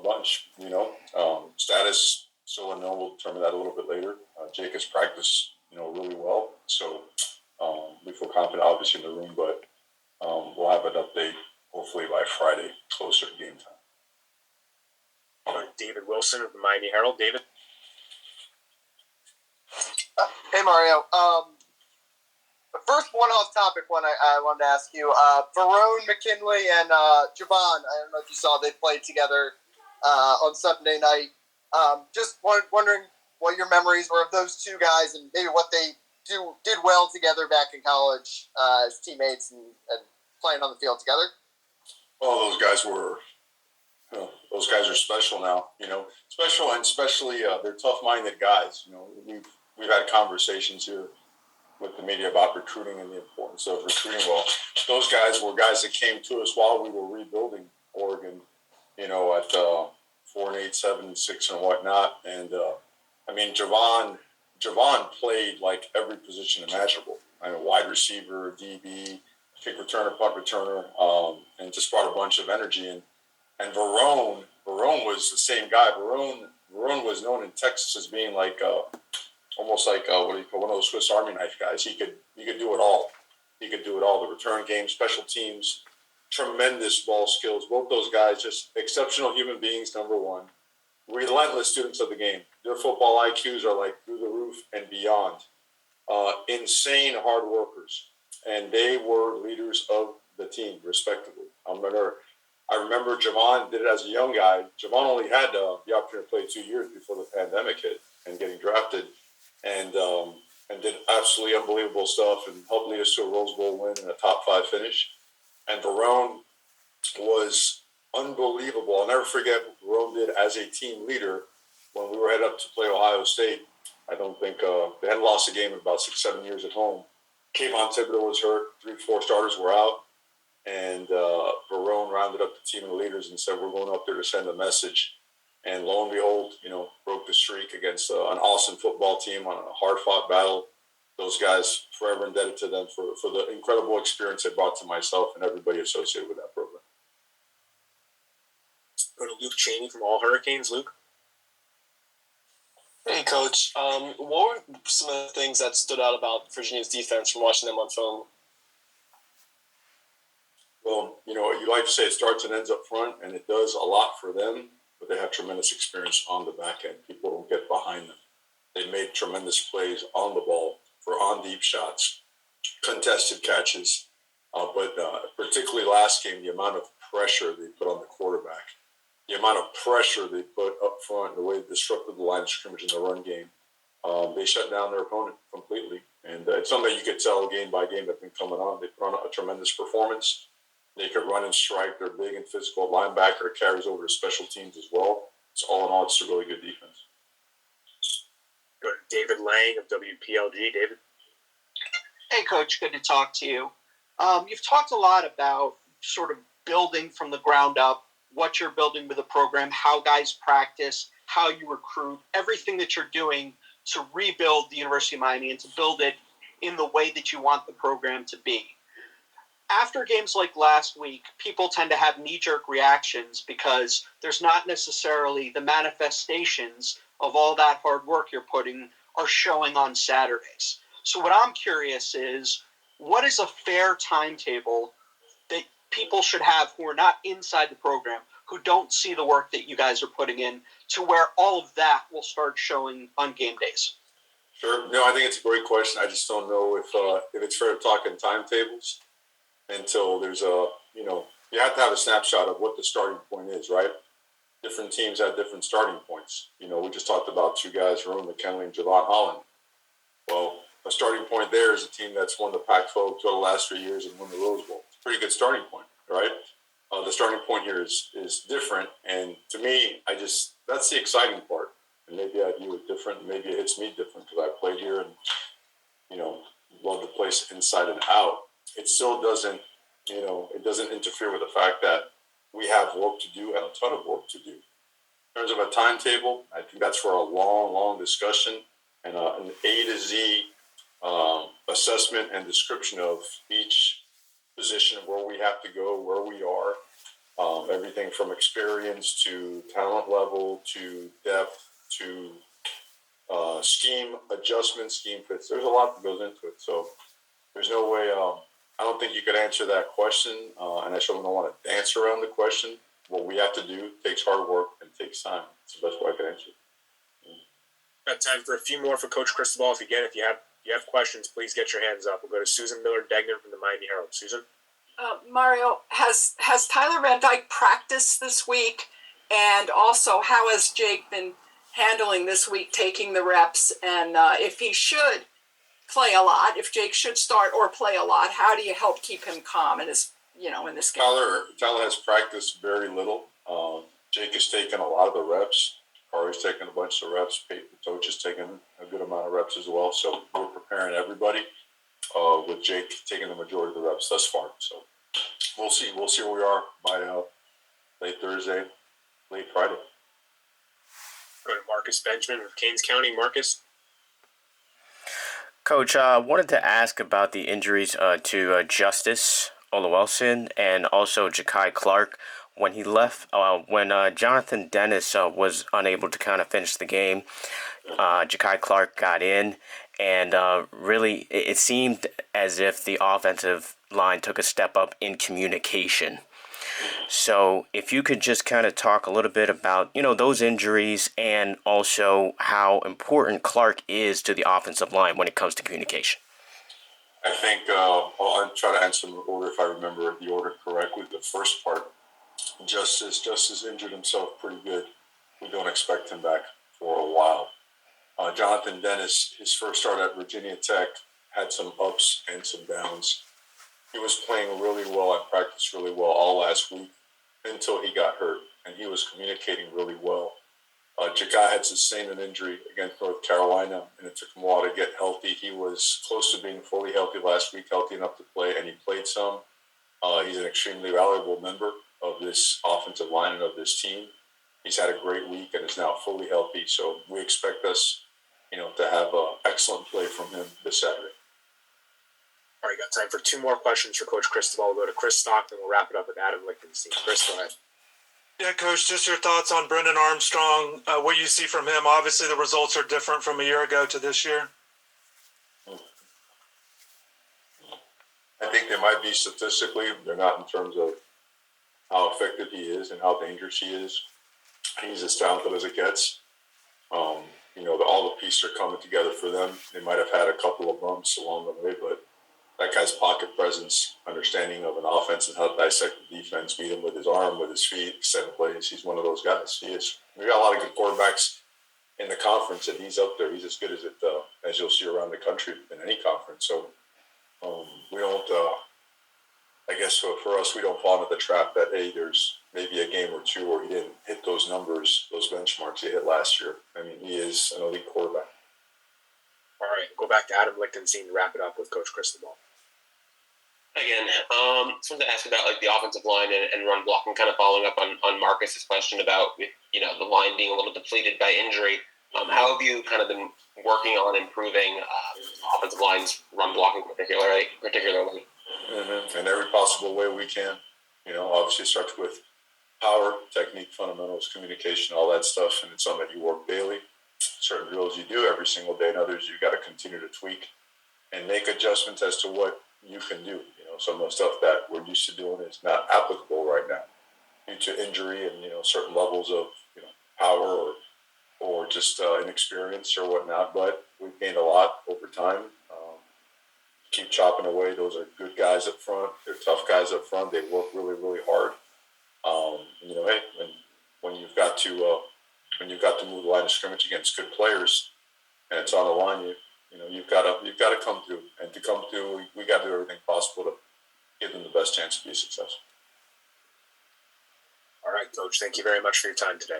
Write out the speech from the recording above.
bunch, status still unknown. We'll determine that a little bit later. Jake has practiced, really well. So we feel confident, obviously, in the room, but we'll have an update hopefully by Friday, closer to game time. David Wilson of the Miami Herald. David? Hey, Mario. The first one-off topic one I wanted to ask you. Verone, McKinley, and Javon, I don't know if you saw, they played together on Sunday night. Just wondering what your memories were of those two guys and maybe what they did well together back in college as teammates and playing on the field together. Well, those guys are special now, special, and especially they're tough-minded guys. We've had conversations here with the media about recruiting and the importance of recruiting. Well, those guys were guys that came to us while we were rebuilding Oregon, at 4-8, 7-6, and whatnot. And Javon played like every position imaginable. Wide receiver, DB, kick returner, punt returner, and just brought a bunch of energy in. And Verone was the same guy. Verone was known in Texas as being like almost like one of those Swiss Army knife guys. He could do it all. He could do it all. The return game, special teams, tremendous ball skills. Both those guys, just exceptional human beings. Number one, relentless students of the game. Their football IQs are like through the roof and beyond. Insane hard workers, and they were leaders of the team, respectively. I remember Javon did it as a young guy. Javon only had the opportunity to play 2 years before the pandemic hit and getting drafted, and did absolutely unbelievable stuff and helped lead us to a Rose Bowl win and a top 5 finish. And Verone was unbelievable. I'll never forget what Verone did as a team leader when we were headed up to play Ohio State. I don't think they hadn't lost a game in about 6-7 years at home. Kayvon Thibodeau was hurt. 3-4 starters were out. And Verone rounded up the team of the leaders and said, we're going up there to send a message. And lo and behold, broke the streak against an awesome football team on a hard-fought battle. Those guys, forever indebted to them for the incredible experience they brought to myself and everybody associated with that program. Go to Luke Cheney from All Hurricanes. Luke? Hey, Coach. What were some of the things that stood out about Virginia's defense from watching them on film? Well, you like to say it starts and ends up front, and it does a lot for them, but they have tremendous experience on the back end. People don't get behind them. They made tremendous plays on the ball for on-deep shots, contested catches, but particularly last game, the amount of pressure they put on the quarterback, the amount of pressure they put up front, the way they disrupted the line of scrimmage in the run game, they shut down their opponent completely. And it's something that you could tell game by game that's been coming on. They put on a tremendous performance. They could run and strike. They're big and physical. Linebacker carries over to special teams as well. So all in all, it's a really good defense. Go to David Lang of WPLG. David? Hey, Coach. Good to talk to you. You've talked a lot about sort of building from the ground up, what you're building with the program, how guys practice, how you recruit, everything that you're doing to rebuild the University of Miami and to build it in the way that you want the program to be. After games like last week, people tend to have knee-jerk reactions because there's not necessarily the manifestations of all that hard work you're putting are showing on Saturdays. So what I'm curious is, what is a fair timetable that people should have who are not inside the program, who don't see the work that you guys are putting in, to where all of that will start showing on game days? Sure. No, I think it's a great question. I just don't know if it's fair to talk in timetables until there's you have to have a snapshot of what the starting point is, right? Different teams have different starting points. We just talked about two guys, Verone McKinley and Javon Holland. Well, a starting point there is a team that's won the Pac-12 the last 3 years and won the Rose Bowl. It's a pretty good starting point, right? The starting point here is different, and to me, that's the exciting part. And maybe I view it different. Maybe it hits me different because I played here and love the place inside and out. It still doesn't, it doesn't interfere with the fact that we have work to do and a ton of work to do. In terms of a timetable, I think that's for a long, long discussion and an A to Z assessment and description of each position, where we have to go, where we are. Everything from experience to talent level to depth to scheme adjustments, scheme fits. There's a lot that goes into it. So there's no way. I don't think you could answer that question, and I certainly don't want to dance around the question. What we have to do takes hard work and takes time. It's the best way I can answer. Got time for a few more for Coach Cristobal. If you have questions, please get your hands up. We'll go to Susan Miller-Degnan from the Miami Herald. Susan? Mario, has Tyler Van Dyke practiced this week? And also, how has Jake been handling this week, taking the reps? And if he should play a lot, if Jake should start or play a lot, how do you help keep him calm in this game? Tyler has practiced very little. Jake has taken a lot of the reps. Kari's taken a bunch of reps. Coach has taken a good amount of reps as well. So we're preparing everybody with Jake taking the majority of the reps thus far. So we'll see. We'll see where we are by late Thursday, late Friday. Go to Marcus Benjamin of Keynes County. Marcus? Coach, I wanted to ask about the injuries to Justice Olawelson and also Ja'Kai Clark. When he left, when Jonathan Dennis was unable to kind of finish the game, Ja'Kai Clark got in, and really it seemed as if the offensive line took a step up in communication. So if you could just kind of talk a little bit about, those injuries and also how important Clark is to the offensive line when it comes to communication. I think I'll try to answer them in order if I remember the order correctly. The first part, Justice injured himself pretty good. We don't expect him back for a while. Jonathan Dennis, his first start at Virginia Tech, had some ups and some downs. He was playing really well and practiced really well all last week until he got hurt, and he was communicating really well. Ja'Kai had sustained an injury against North Carolina, and it took him a while to get healthy. He was close to being fully healthy last week, healthy enough to play, and he played some. He's an extremely valuable member of this offensive line and of this team. He's had a great week and is now fully healthy, so we expect us, to have excellent play from him this Saturday. All right, got time for two more questions for Coach Cristobal. We'll go to Chris Stockton. We'll wrap it up with Adam Lichtenstein. Chris, go ahead. Yeah, Coach, just your thoughts on Brendan Armstrong, what you see from him. Obviously, the results are different from a year ago to this year. I think they might be statistically. They're not in terms of how effective he is and how dangerous he is. He's as talented as it gets. All the pieces are coming together for them. They might have had a couple of bumps along the way, but that guy's pocket presence, understanding of an offense and how to dissect the defense, beat him with his arm, with his feet, extend plays. He's one of those guys. He is. We got a lot of good quarterbacks in the conference, and he's up there. He's as good as as you'll see around the country in any conference. So we don't. I guess for us, we don't fall into the trap that, hey, there's maybe a game or two where he didn't hit those numbers, those benchmarks he hit last year. I mean, he is an elite quarterback. All right, go back to Adam Lichtenstein to wrap it up with Coach Cristobal. Again, just wanted to ask about the offensive line and run blocking, kind of following up on Marcus's question about the line being a little depleted by injury. How have you kind of been working on improving offensive line's run blocking particularly? Mm-hmm. In every possible way we can. Obviously it starts with power, technique, fundamentals, communication, all that stuff, and it's something that you work daily. Certain drills you do every single day, and others you got to continue to tweak and make adjustments as to what you can do. Some of the stuff that we're used to doing is not applicable right now due to injury and certain levels of power or just inexperience or whatnot. But we've gained a lot over time. Keep chopping away. Those are good guys up front. They're tough guys up front. They work really, really hard. Hey, when you've got to move the line of scrimmage against good players, and it's on the line, you've got to come through. And to come through, we got to do everything possible to give them the best chance to be successful. All right, Coach. Thank you very much for your time today.